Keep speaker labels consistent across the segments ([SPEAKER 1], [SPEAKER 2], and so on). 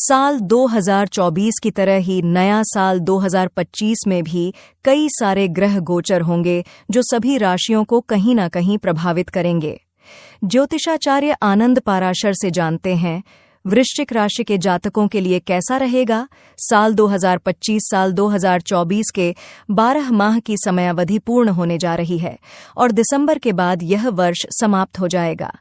[SPEAKER 1] साल 2024 की तरह ही नया साल 2025 में भी कई सारे ग्रह गोचर होंगे जो सभी राशियों को कहीं न कहीं प्रभावित करेंगे। ज्योतिषाचार्य आनंद पाराशर से जानते हैं वृश्चिक राशि के जातकों के लिए कैसा रहेगा साल 2025। साल 2024 के 12 माह की समयावधि पूर्ण होने जा रही है और दिसंबर के बाद यह वर्ष समाप्त हो जाएगा।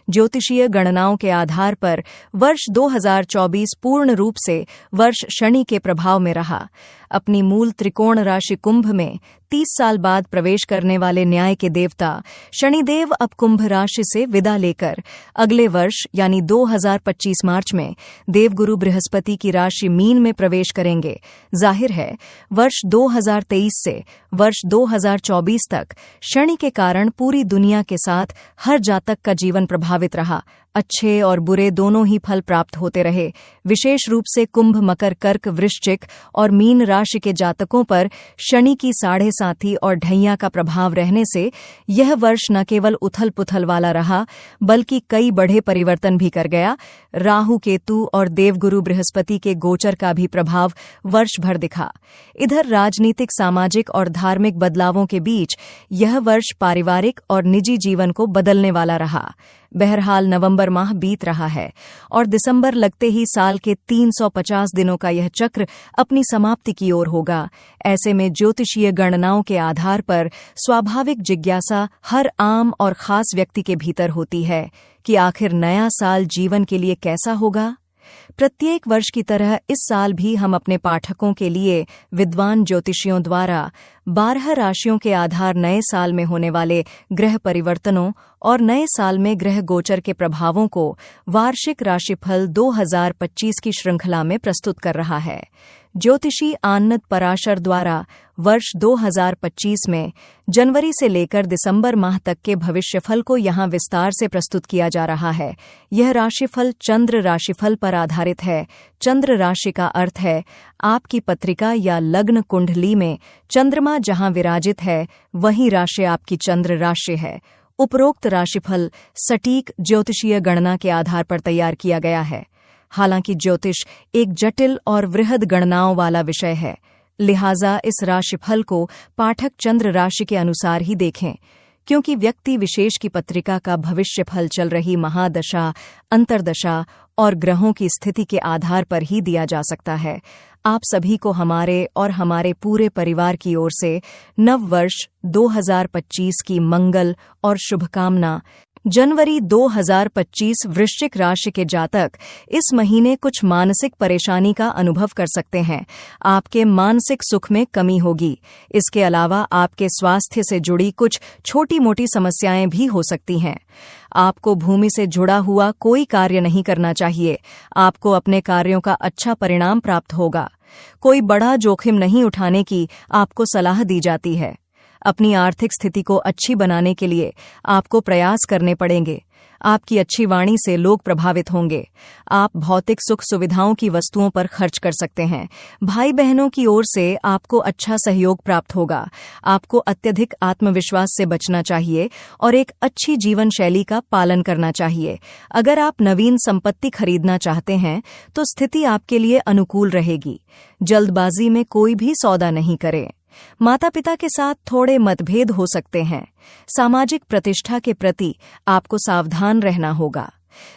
[SPEAKER 1] ज्योतिषीय गणनाओं के आधार पर वर्ष 2024 पूर्ण रूप से वर्ष शनि के प्रभाव में रहा। अपनी मूल त्रिकोण राशि कुंभ में 30 साल बाद प्रवेश करने वाले न्याय के देवता शनिदेव अब कुंभ राशि से विदा लेकर अगले वर्ष यानी 2025 मार्च में देवगुरु बृहस्पति की राशि मीन में प्रवेश करेंगे। जाहिर है वर्ष 2023 से वर्ष 2024 तक शनि के कारण पूरी दुनिया के साथ हर जातक का जीवन प्रभावित रहा। अच्छे और बुरे दोनों ही फल प्राप्त होते रहे। विशेष रूप से कुंभ, मकर, कर्क, वृश्चिक और मीन राशि के जातकों पर शनि की साढ़े साथी और ढैया का प्रभाव रहने से यह वर्ष न केवल उथल पुथल वाला रहा बल्कि कई बड़े परिवर्तन भी कर गया। राहु, केतु और देवगुरु बृहस्पति के गोचर का भी प्रभाव वर्ष भर दिखा। इधर राजनीतिक, सामाजिक और धार्मिक बदलावों के बीच यह वर्ष पारिवारिक और निजी जीवन को बदलने वाला रहा। बहरहाल नवंबर माह बीत रहा है और दिसंबर लगते ही साल के 350 दिनों का यह चक्र अपनी समाप्ति की ओर होगा। ऐसे में ज्योतिषीय गणनाओं के आधार पर स्वाभाविक जिज्ञासा हर आम और खास व्यक्ति के भीतर होती है कि आखिर नया साल जीवन के लिए कैसा होगा। प्रत्येक वर्ष की तरह इस साल भी हम अपने पाठकों के लिए विद्वान ज्योतिषियों द्वारा 12 राशियों के आधार नए साल में होने वाले ग्रह परिवर्तनों और नए साल में ग्रह गोचर के प्रभावों को वार्षिक राशिफल 2025 की श्रृंखला में प्रस्तुत कर रहा है। ज्योतिषी आनंद पराशर द्वारा वर्ष 2025 में जनवरी से लेकर दिसंबर माह तक के भविष्यफल को यहाँ विस्तार से प्रस्तुत किया जा रहा है। यह राशिफल चंद्र राशिफल पर आधारित है। चंद्र राशि का अर्थ है आपकी पत्रिका या लग्न कुंडली में चंद्रमा जहाँ विराजित है वही राशि आपकी चंद्र राशि है। उपरोक्त राशिफल सटीक ज्योतिषीय गणना के आधार पर तैयार किया गया है। हालांकि ज्योतिष एक जटिल और वृहद गणनाओं वाला विषय है, लिहाजा इस राशिफल को पाठक चंद्र राशि के अनुसार ही देखें, क्योंकि व्यक्ति विशेष की पत्रिका का भविष्यफल चल रही महादशा, अंतर्दशा और ग्रहों की स्थिति के आधार पर ही दिया जा सकता है। आप सभी को हमारे और हमारे पूरे परिवार की ओर से नव वर्ष 2025 की मंगल और शुभकामना। जनवरी 2025 वृश्चिक राशि के जातक इस महीने कुछ मानसिक परेशानी का अनुभव कर सकते हैं। आपके मानसिक सुख में कमी होगी। इसके अलावा आपके स्वास्थ्य से जुड़ी कुछ छोटी-मोटी समस्याएं भी हो सकती हैं। आपको भूमि से जुड़ा हुआ कोई कार्य नहीं करना चाहिए। आपको अपने कार्यों का अच्छा परिणाम प्राप्त होगा। कोई बड़ा जोखिम नहीं उठाने की आपको सलाह दी जाती है। अपनी आर्थिक स्थिति को अच्छी बनाने के लिए आपको प्रयास करने पड़ेंगे। आपकी अच्छी वाणी से लोग प्रभावित होंगे। आप भौतिक सुख सुविधाओं की वस्तुओं पर खर्च कर सकते हैं। भाई बहनों की ओर से आपको अच्छा सहयोग प्राप्त होगा। आपको अत्यधिक आत्मविश्वास से बचना चाहिए और एक अच्छी जीवन शैली का पालन करना चाहिए। अगर आप नवीन संपत्ति खरीदना चाहते हैं तो स्थिति आपके लिए अनुकूल रहेगी। जल्दबाजी में कोई भी सौदा नहीं करें। माता पिता के साथ थोड़े मतभेद हो सकते हैं। सामाजिक प्रतिष्ठा के प्रति आपको सावधान रहना होगा।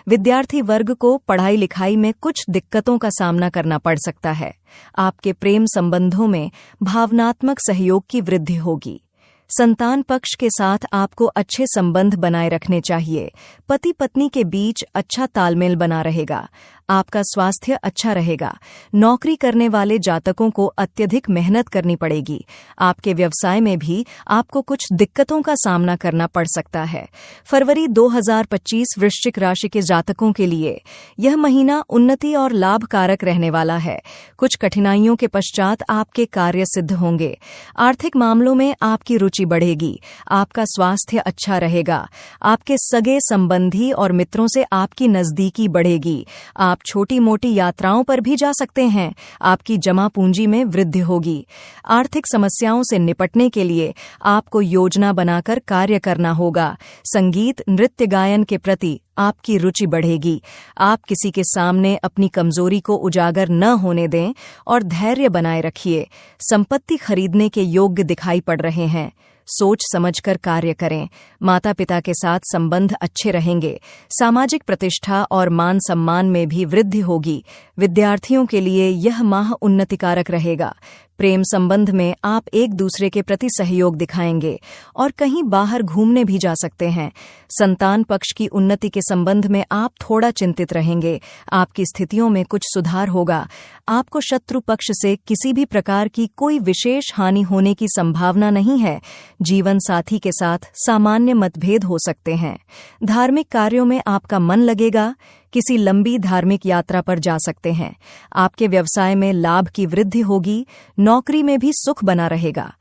[SPEAKER 1] विद्यार्थी वर्ग को पढ़ाई लिखाई में कुछ दिक्कतों का सामना करना पड़ सकता है। आपके प्रेम संबंधों में भावनात्मक सहयोग की वृद्धि होगी। संतान पक्ष के साथ आपको अच्छे संबंध बनाए रखने चाहिए। पति पत्नी के बीच अच्छा तालमेल बना रहेगा। आपका स्वास्थ्य अच्छा रहेगा। नौकरी करने वाले जातकों को अत्यधिक मेहनत करनी पड़ेगी। आपके व्यवसाय में भी आपको कुछ दिक्कतों का सामना करना पड़ सकता है। फरवरी 2025 वृश्चिक राशि के जातकों के लिए यह महीना उन्नति और लाभकारक रहने वाला है। कुछ कठिनाइयों के पश्चात आपके कार्य सिद्ध होंगे। आर्थिक मामलों में आपकी रुचि बढ़ेगी। आपका स्वास्थ्य अच्छा रहेगा। आपके सगे संबंधी और मित्रों से आपकी नजदीकी बढ़ेगी। आप छोटी मोटी यात्राओं पर भी जा सकते हैं। आपकी जमा पूंजी में वृद्धि होगी। आर्थिक समस्याओं से निपटने के लिए आपको योजना बनाकर कार्य करना होगा। संगीत, नृत्य, गायन के प्रति आपकी रुचि बढ़ेगी। आप किसी के सामने अपनी कमजोरी को उजागर न होने दें और धैर्य बनाए रखिए। संपत्ति खरीदने के योग्य दिखाई पड़ रहे हैं। सोच समझकर कार्य करें। माता पिता के साथ संबंध अच्छे रहेंगे। सामाजिक प्रतिष्ठा और मान सम्मान में भी वृद्धि होगी। विद्यार्थियों के लिए यह माह उन्नतिकारक रहेगा। प्रेम संबंध में आप एक दूसरे के प्रति सहयोग दिखाएंगे और कहीं बाहर घूमने भी जा सकते हैं। संतान पक्ष की उन्नति के संबंध में आप थोड़ा चिंतित रहेंगे। आपकी स्थितियों में कुछ सुधार होगा। आपको शत्रु पक्ष से किसी भी प्रकार की कोई विशेष हानि होने की संभावना नहीं है। जीवन साथी के साथ सामान्य मतभेद हो सकते हैं। धार्मिक कार्यों में आपका मन लगेगा। किसी लंबी धार्मिक यात्रा पर जा सकते हैं। आपके व्यवसाय में लाभ की वृद्धि होगी। नौकरी में भी सुख बना रहेगा।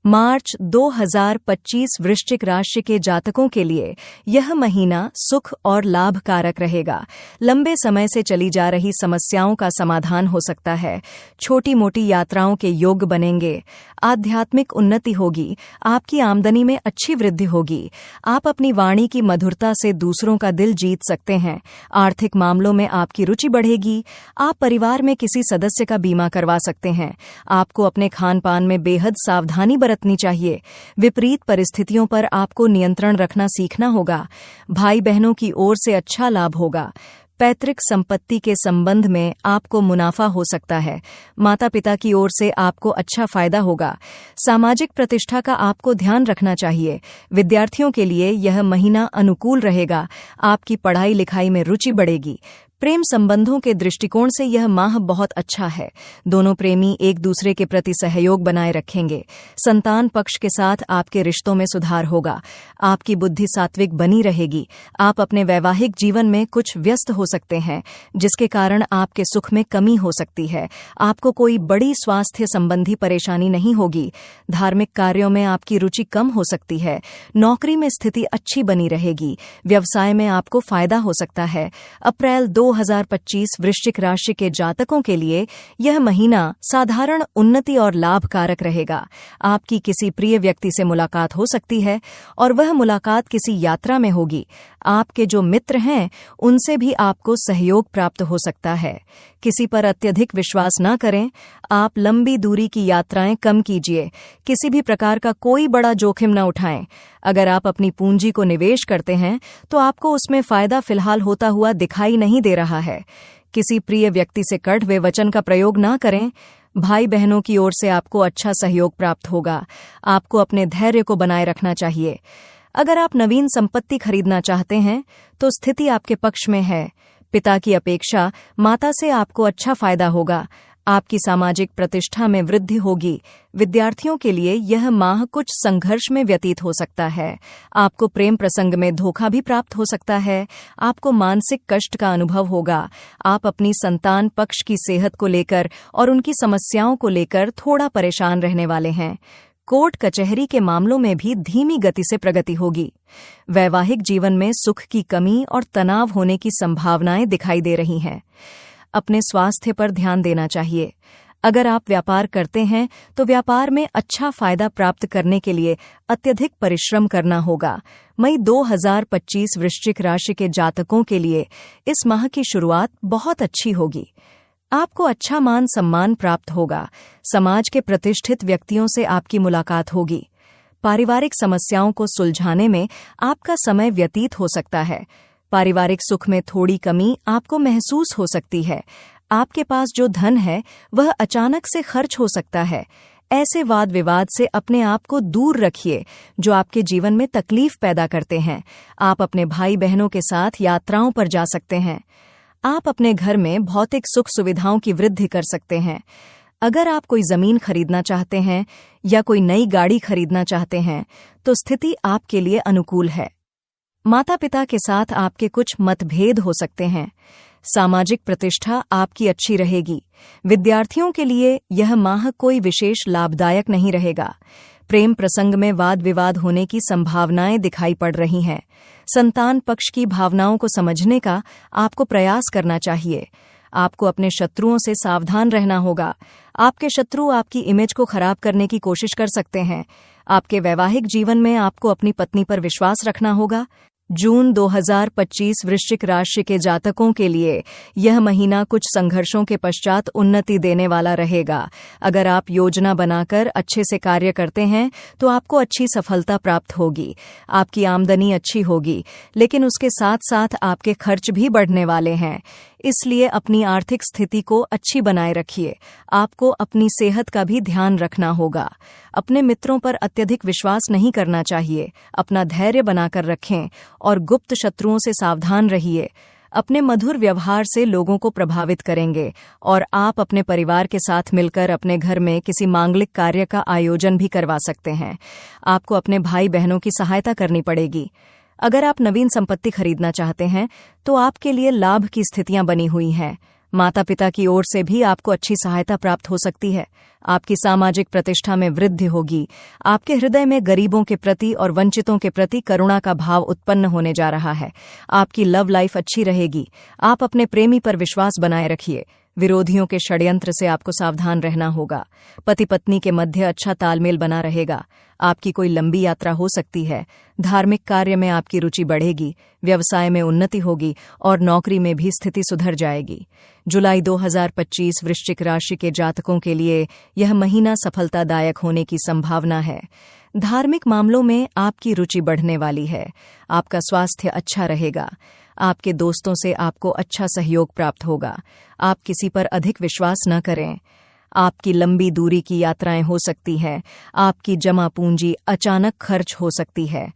[SPEAKER 1] मार्च 2025 वृश्चिक राशि के जातकों के लिए यह महीना सुख और लाभकारक रहेगा। लंबे समय से चली जा रही समस्याओं का समाधान हो सकता है। छोटी मोटी यात्राओं के योग बनेंगे। आध्यात्मिक उन्नति होगी। आपकी आमदनी में अच्छी वृद्धि होगी। आप अपनी वाणी की मधुरता से दूसरों का दिल जीत सकते हैं। आर्थिक मामलों में आपकी रुचि बढ़ेगी। आप परिवार में किसी सदस्य का बीमा करवा सकते हैं। आपको अपने खान पान में बेहद सावधानी बरतनी चाहिए। विपरीत परिस्थितियों पर आपको नियंत्रण रखना सीखना होगा। भाई बहनों की ओर से अच्छा लाभ होगा। पैतृक संपत्ति के संबंध में आपको मुनाफा हो सकता है। माता पिता की ओर से आपको अच्छा फायदा होगा। सामाजिक प्रतिष्ठा का आपको ध्यान रखना चाहिए। विद्यार्थियों के लिए यह महीना अनुकूल रहेगा। आपकी पढ़ाई लिखाई में रुचि बढ़ेगी। प्रेम संबंधों के दृष्टिकोण से यह माह बहुत अच्छा है। दोनों प्रेमी एक दूसरे के प्रति सहयोग बनाए रखेंगे। संतान पक्ष के साथ आपके रिश्तों में सुधार होगा। आपकी बुद्धि सात्विक बनी रहेगी। आप अपने वैवाहिक जीवन में कुछ व्यस्त हो सकते हैं, जिसके कारण आपके सुख में कमी हो सकती है। आपको कोई बड़ी स्वास्थ्य संबंधी परेशानी नहीं होगी। धार्मिक कार्यों में आपकी रुचि कम हो सकती है। नौकरी में स्थिति अच्छी बनी रहेगी। व्यवसाय में आपको फायदा हो सकता है। अप्रैल 2025 वृश्चिक राशि के जातकों के लिए यह महीना साधारण उन्नति और लाभकारक रहेगा। आपकी किसी प्रिय व्यक्ति से मुलाकात हो सकती है और वह मुलाकात किसी यात्रा में होगी। आपके जो मित्र हैं उनसे भी आपको सहयोग प्राप्त हो सकता है। किसी पर अत्यधिक विश्वास न करें। आप लंबी दूरी की यात्राएं कम कीजिए। किसी भी प्रकार का कोई बड़ा जोखिम न उठाएं। अगर आप अपनी पूंजी को निवेश करते हैं तो आपको उसमें फायदा फिलहाल होता हुआ दिखाई नहीं दे रहा है। किसी प्रिय व्यक्ति से कड़वे वचन का प्रयोग न करें। भाई बहनों की ओर से आपको अच्छा सहयोग प्राप्त होगा। आपको अपने धैर्य को बनाए रखना चाहिए। अगर आप नवीन संपत्ति खरीदना चाहते हैं तो स्थिति आपके पक्ष में है। पिता की अपेक्षा माता से आपको अच्छा फायदा होगा। आपकी सामाजिक प्रतिष्ठा में वृद्धि होगी। विद्यार्थियों के लिए यह माह कुछ संघर्ष में व्यतीत हो सकता है। आपको प्रेम प्रसंग में धोखा भी प्राप्त हो सकता है। आपको मानसिक कष्ट का अनुभव होगा। आप अपनी संतान पक्ष की सेहत को लेकर और उनकी समस्याओं को लेकर थोड़ा परेशान रहने वाले हैं। कोर्ट कचहरी के मामलों में भी धीमी गति से प्रगति होगी। वैवाहिक जीवन में सुख की कमी और तनाव होने की संभावनाएं दिखाई दे रही हैं। अपने स्वास्थ्य पर ध्यान देना चाहिए। अगर आप व्यापार करते हैं तो व्यापार में अच्छा फायदा प्राप्त करने के लिए अत्यधिक परिश्रम करना होगा। मई 2025 वृश्चिक राशि के जातकों के लिए इस माह की शुरुआत बहुत अच्छी होगी। आपको अच्छा मान सम्मान प्राप्त होगा। समाज के प्रतिष्ठित व्यक्तियों से आपकी मुलाकात होगी। पारिवारिक समस्याओं को सुलझाने में आपका समय व्यतीत हो सकता है। पारिवारिक सुख में थोड़ी कमी आपको महसूस हो सकती है। आपके पास जो धन है वह अचानक से खर्च हो सकता है। ऐसे वाद विवाद से अपने आप को दूर रखिए जो आपके जीवन में तकलीफ पैदा करते हैं। आप अपने भाई बहनों के साथ यात्राओं पर जा सकते हैं। आप अपने घर में भौतिक सुख सुविधाओं की वृद्धि कर सकते हैं। अगर आप कोई जमीन खरीदना चाहते हैं या कोई नई गाड़ी खरीदना चाहते हैं तो स्थिति आपके लिए अनुकूल है। माता पिता के साथ आपके कुछ मतभेद हो सकते हैं। सामाजिक प्रतिष्ठा आपकी अच्छी रहेगी। विद्यार्थियों के लिए यह माह कोई विशेष लाभदायक नहीं रहेगा। प्रेम प्रसंग में वाद विवाद होने की संभावनाएं दिखाई पड़ रही हैं। संतान पक्ष की भावनाओं को समझने का आपको प्रयास करना चाहिए। आपको अपने शत्रुओं से सावधान रहना होगा। आपके शत्रु आपकी इमेज को खराब करने की कोशिश कर सकते हैं। आपके वैवाहिक जीवन में आपको अपनी पत्नी पर विश्वास रखना होगा। जून 2025 वृश्चिक राशि के जातकों के लिए यह महीना कुछ संघर्षों के पश्चात उन्नति देने वाला रहेगा। अगर आप योजना बनाकर अच्छे से कार्य करते हैं तो आपको अच्छी सफलता प्राप्त होगी। आपकी आमदनी अच्छी होगी, लेकिन उसके साथ साथ आपके खर्च भी बढ़ने वाले हैं। इसलिए अपनी आर्थिक स्थिति को अच्छी बनाए रखिए। आपको अपनी सेहत का भी ध्यान रखना होगा। अपने मित्रों पर अत्यधिक विश्वास नहीं करना चाहिए। अपना धैर्य बनाकर रखें और गुप्त शत्रुओं से सावधान रहिए। अपने मधुर व्यवहार से लोगों को प्रभावित करेंगे और आप अपने परिवार के साथ मिलकर अपने घर में किसी मांगलिक कार्य का आयोजन भी करवा सकते हैं। आपको अपने भाई बहनों की सहायता करनी पड़ेगी। अगर आप नवीन संपत्ति खरीदना चाहते हैं तो आपके लिए लाभ की स्थितियां बनी हुई हैं। माता पिता की ओर से भी आपको अच्छी सहायता प्राप्त हो सकती है। आपकी सामाजिक प्रतिष्ठा में वृद्धि होगी। आपके हृदय में गरीबों के प्रति और वंचितों के प्रति करुणा का भाव उत्पन्न होने जा रहा है। आपकी लव लाइफ अच्छी रहेगी। आप अपने प्रेमी पर विश्वास बनाए रखिए। विरोधियों के षड्यंत्र से आपको सावधान रहना होगा। पति पत्नी के मध्य अच्छा तालमेल बना रहेगा। आपकी कोई लंबी यात्रा हो सकती है। धार्मिक कार्य में आपकी रुचि बढ़ेगी। व्यवसाय में उन्नति होगी और नौकरी में भी स्थिति सुधर जाएगी। जुलाई 2025 वृश्चिक राशि के जातकों के लिए यह महीना सफलतादायक होने की संभावना है। धार्मिक मामलों में आपकी रुचि बढ़ने वाली है। आपका स्वास्थ्य अच्छा रहेगा। आपके दोस्तों से आपको अच्छा सहयोग प्राप्त होगा। आप किसी पर अधिक विश्वास न करें। आपकी लंबी दूरी की यात्राएं हो सकती हैं। आपकी जमा पूंजी अचानक खर्च हो सकती है।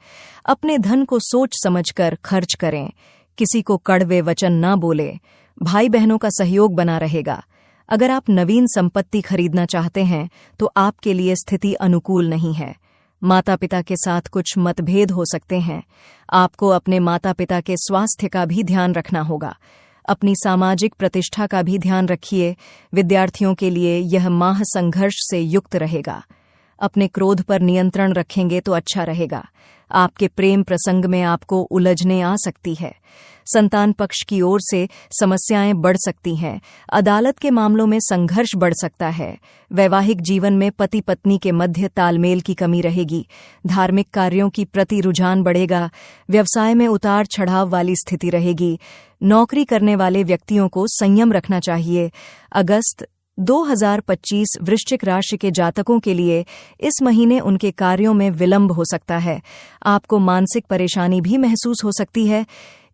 [SPEAKER 1] अपने धन को सोच समझकर खर्च करें। किसी को कड़वे वचन न बोले। भाई बहनों का सहयोग बना रहेगा। अगर आप नवीन संपत्ति खरीदना चाहते हैं तो आपके लिए स्थिति अनुकूल नहीं है। माता पिता के साथ कुछ मतभेद हो सकते हैं। आपको अपने माता पिता के स्वास्थ्य का भी ध्यान रखना होगा। अपनी सामाजिक प्रतिष्ठा का भी ध्यान रखिए। विद्यार्थियों के लिए यह माह संघर्ष से युक्त रहेगा। अपने क्रोध पर नियंत्रण रखेंगे तो अच्छा रहेगा। आपके प्रेम प्रसंग में आपको उलझने आ सकती है। संतान पक्ष की ओर से समस्याएं बढ़ सकती हैं। अदालत के मामलों में संघर्ष बढ़ सकता है। वैवाहिक जीवन में पति पत्नी के मध्य तालमेल की कमी रहेगी। धार्मिक कार्यों की प्रति रुझान बढ़ेगा। व्यवसाय में उतार चढ़ाव वाली स्थिति रहेगी। नौकरी करने वाले व्यक्तियों को संयम रखना चाहिए। अगस्त 2025 वृश्चिक राशि के जातकों के लिए इस महीने उनके कार्यों में विलंब हो सकता है। आपको मानसिक परेशानी भी महसूस हो सकती है।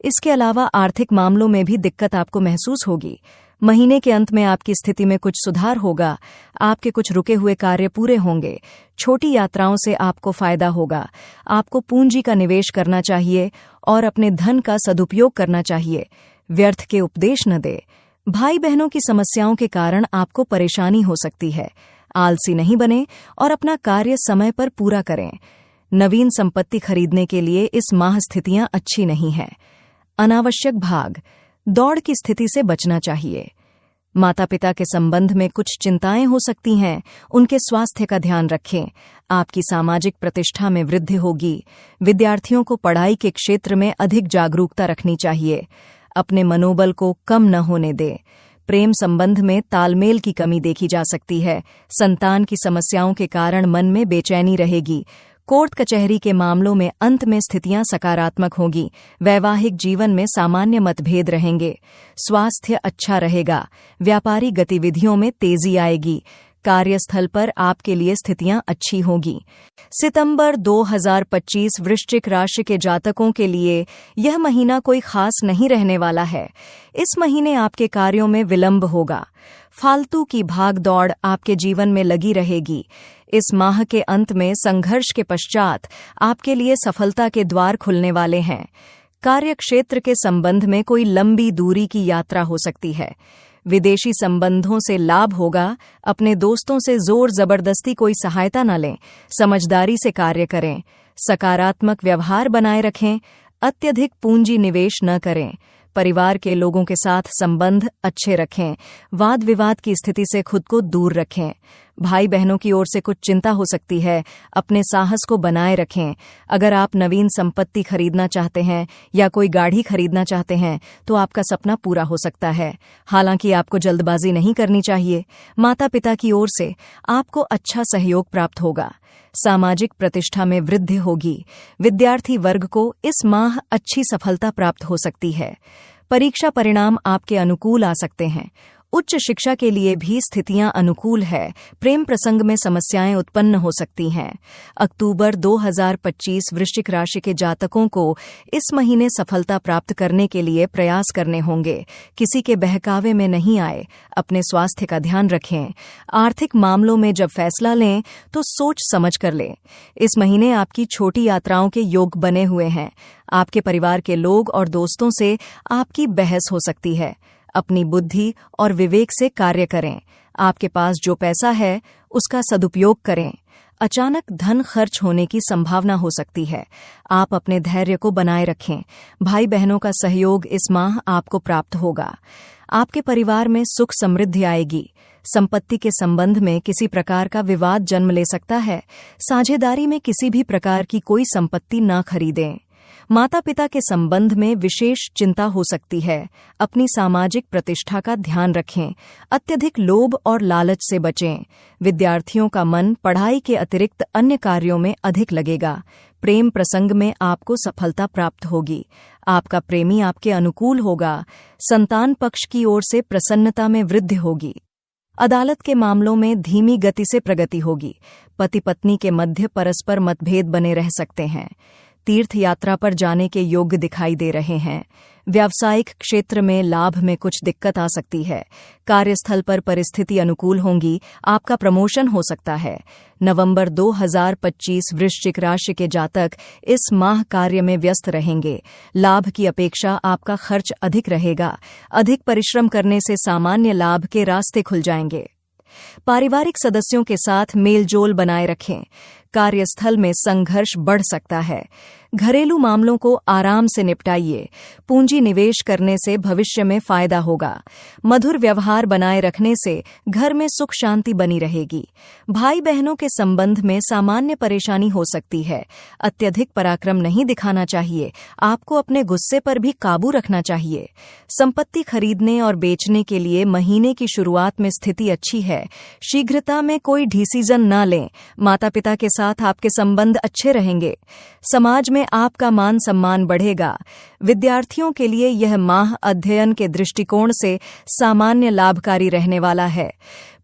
[SPEAKER 1] इसके अलावा आर्थिक मामलों में भी दिक्कत आपको महसूस होगी। महीने के अंत में आपकी स्थिति में कुछ सुधार होगा। आपके कुछ रुके हुए कार्य पूरे होंगे। छोटी यात्राओं से आपको फायदा होगा। आपको पूंजी का निवेश करना चाहिए और अपने धन का सदुपयोग करना चाहिए। व्यर्थ के उपदेश न दे। भाई बहनों की समस्याओं के कारण आपको परेशानी हो सकती है। आलसी नहीं बने और अपना कार्य समय पर पूरा करें। नवीन संपत्ति खरीदने के लिए इस माह स्थितियां अच्छी नहीं हैं। अनावश्यक भाग दौड़ की स्थिति से बचना चाहिए। माता पिता के संबंध में कुछ चिंताएं हो सकती हैं। उनके स्वास्थ्य का ध्यान रखें। आपकी सामाजिक प्रतिष्ठा में वृद्धि होगी। विद्यार्थियों को पढ़ाई के क्षेत्र में अधिक जागरूकता रखनी चाहिए। अपने मनोबल को कम न होने दें। प्रेम संबंध में तालमेल की कमी देखी जा सकती है। संतान की समस्याओं के कारण मन में बेचैनी रहेगी। कोर्ट कचहरी के मामलों में अंत में स्थितियां सकारात्मक होगी। वैवाहिक जीवन में सामान्य मतभेद रहेंगे। स्वास्थ्य अच्छा रहेगा। व्यापारी गतिविधियों में तेजी आएगी। कार्यस्थल पर आपके लिए स्थितियां अच्छी होगी। सितंबर 2025 वृश्चिक राशि के जातकों के लिए यह महीना कोई खास नहीं रहने वाला है। इस महीने आपके कार्यों में विलंब होगा। फालतू की भाग दौड़ आपके जीवन में लगी रहेगी। इस माह के अंत में संघर्ष के पश्चात आपके लिए सफलता के द्वार खुलने वाले हैं। कार्यक्षेत्र के संबंध में कोई लंबी दूरी की यात्रा हो सकती है। विदेशी संबंधों से लाभ होगा। अपने दोस्तों से जोर जबरदस्ती कोई सहायता न लें। समझदारी से कार्य करें। सकारात्मक व्यवहार बनाए रखें। अत्यधिक पूंजी निवेश न करें। परिवार के लोगों के साथ संबंध अच्छे रखें। वाद विवाद की स्थिति से खुद को दूर रखें। भाई बहनों की ओर से कुछ चिंता हो सकती है, अपने साहस को बनाए रखें। अगर आप नवीन संपत्ति खरीदना चाहते हैं या कोई गाड़ी खरीदना चाहते हैं तो आपका सपना पूरा हो सकता है। हालांकि आपको जल्दबाजी नहीं करनी चाहिए। माता पिता की ओर से आपको अच्छा सहयोग प्राप्त होगा। सामाजिक प्रतिष्ठा में वृद्धि होगी। विद्यार्थी वर्ग को इस माह अच्छी सफलता प्राप्त हो सकती है। परीक्षा परिणाम आपके अनुकूल आ सकते हैं। उच्च शिक्षा के लिए भी स्थितियां अनुकूल है। प्रेम प्रसंग में समस्याएं उत्पन्न हो सकती हैं। अक्टूबर 2025 वृश्चिक राशि के जातकों को इस महीने सफलता प्राप्त करने के लिए प्रयास करने होंगे। किसी के बहकावे में नहीं आए। अपने स्वास्थ्य का ध्यान रखें। आर्थिक मामलों में जब फैसला लें तो सोच समझ कर लें। इस महीने आपकी छोटी यात्राओं के योग बने हुए हैं। आपके परिवार के लोग और दोस्तों से आपकी बहस हो सकती है। अपनी बुद्धि और विवेक से कार्य करें। आपके पास जो पैसा है उसका सदुपयोग करें। अचानक धन खर्च होने की संभावना हो सकती है। आप अपने धैर्य को बनाए रखें। भाई बहनों का सहयोग इस माह आपको प्राप्त होगा। आपके परिवार में सुख समृद्धि आएगी। संपत्ति के संबंध में किसी प्रकार का विवाद जन्म ले सकता है। साझेदारी में किसी भी प्रकार की कोई संपत्ति न खरीदें। माता पिता के संबंध में विशेष चिंता हो सकती है। अपनी सामाजिक प्रतिष्ठा का ध्यान रखें। अत्यधिक लोभ और लालच से बचें। विद्यार्थियों का मन पढ़ाई के अतिरिक्त अन्य कार्यों में अधिक लगेगा। प्रेम प्रसंग में आपको सफलता प्राप्त होगी। आपका प्रेमी आपके अनुकूल होगा। संतान पक्ष की ओर से प्रसन्नता में वृद्धि होगी। अदालत के मामलों में धीमी गति से प्रगति होगी। पति पत्नी के मध्य परस्पर मतभेद बने रह सकते हैं। तीर्थ यात्रा पर जाने के योग्य दिखाई दे रहे हैं। व्यावसायिक क्षेत्र में लाभ में कुछ दिक्कत आ सकती है। कार्यस्थल पर परिस्थिति अनुकूल होंगी। आपका प्रमोशन हो सकता है। नवंबर 2025 वृश्चिक राशि के जातक इस माह कार्य में व्यस्त रहेंगे। लाभ की अपेक्षा आपका खर्च अधिक रहेगा। अधिक परिश्रम करने से सामान्य लाभ के रास्ते खुल जाएंगे। पारिवारिक सदस्यों के साथ मेलजोल बनाए रखें। कार्यस्थल में संघर्ष बढ़ सकता है। घरेलू मामलों को आराम से निपटाइए। पूंजी निवेश करने से भविष्य में फायदा होगा। मधुर व्यवहार बनाए रखने से घर में सुख शांति बनी रहेगी। भाई बहनों के संबंध में सामान्य परेशानी हो सकती है। अत्यधिक पराक्रम नहीं दिखाना चाहिए। आपको अपने गुस्से पर भी काबू रखना चाहिए। संपत्ति खरीदने और बेचने के लिए महीने की शुरुआत में स्थिति अच्छी है। शीघ्रता में कोई डिसीजन न लें। माता पिता के साथ आपके संबंध अच्छे रहेंगे। समाज में आपका मान सम्मान बढ़ेगा। विद्यार्थियों के लिए यह माह अध्ययन के दृष्टिकोण से सामान्य लाभकारी रहने वाला है।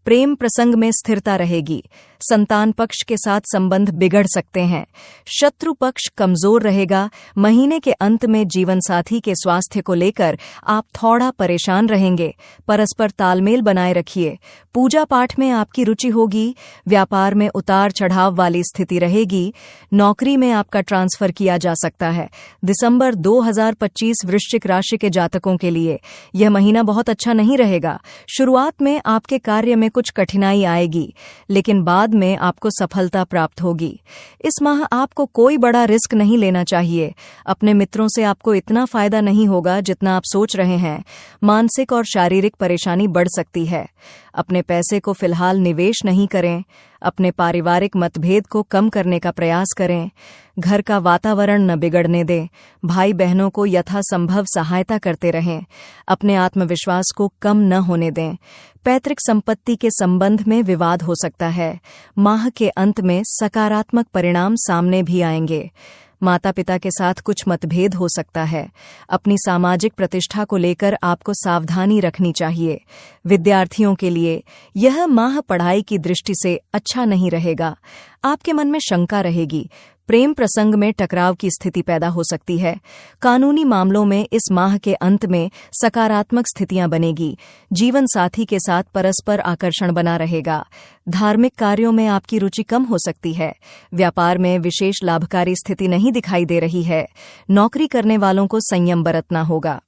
[SPEAKER 1] प्रेम प्रसंग में स्थिरता रहेगी। संतान पक्ष के साथ संबंध बिगड़ सकते हैं। शत्रु पक्ष कमजोर रहेगा। महीने के अंत में जीवन साथी के स्वास्थ्य को लेकर आप थोड़ा परेशान रहेंगे। परस्पर तालमेल बनाए रखिए। पूजा पाठ में आपकी रुचि होगी। व्यापार में उतार चढ़ाव वाली स्थिति रहेगी। नौकरी में आपका ट्रांसफर किया जा सकता है। दिसंबर 2025 वृश्चिक राशि के जातकों के लिए यह महीना बहुत अच्छा नहीं रहेगा। शुरुआत में आपके कार्य में कुछ कठिनाई आएगी, लेकिन बाद में आपको सफलता प्राप्त होगी। इस माह आपको कोई बड़ा रिस्क नहीं लेना चाहिए। अपने मित्रों से आपको इतना फायदा नहीं होगा जितना आप सोच रहे हैं। मानसिक और शारीरिक परेशानी बढ़ सकती है। अपने पैसे को फिलहाल निवेश नहीं करें। अपने पारिवारिक मतभेद को कम करने का प्रयास करें। घर का वातावरण न बिगड़ने दें। भाई बहनों को यथासंभव सहायता करते रहें। अपने आत्मविश्वास को कम न होने दें। पैतृक संपत्ति के संबंध में विवाद हो सकता है। माह के अंत में सकारात्मक परिणाम सामने भी आएंगे। माता पिता के साथ कुछ मतभेद हो सकता है। अपनी सामाजिक प्रतिष्ठा को लेकर आपको सावधानी रखनी चाहिए। विद्यार्थियों के लिए यह माह पढ़ाई की दृष्टि से अच्छा नहीं रहेगा। आपके मन में शंका रहेगी। प्रेम प्रसंग में टकराव की स्थिति पैदा हो सकती है। कानूनी मामलों में इस माह के अंत में सकारात्मक स्थितियां बनेगी। जीवन साथी के साथ परस्पर आकर्षण बना रहेगा। धार्मिक कार्यों में आपकी रुचि कम हो सकती है। व्यापार में विशेष लाभकारी स्थिति नहीं दिखाई दे रही है। नौकरी करने वालों को संयम बरतना होगा।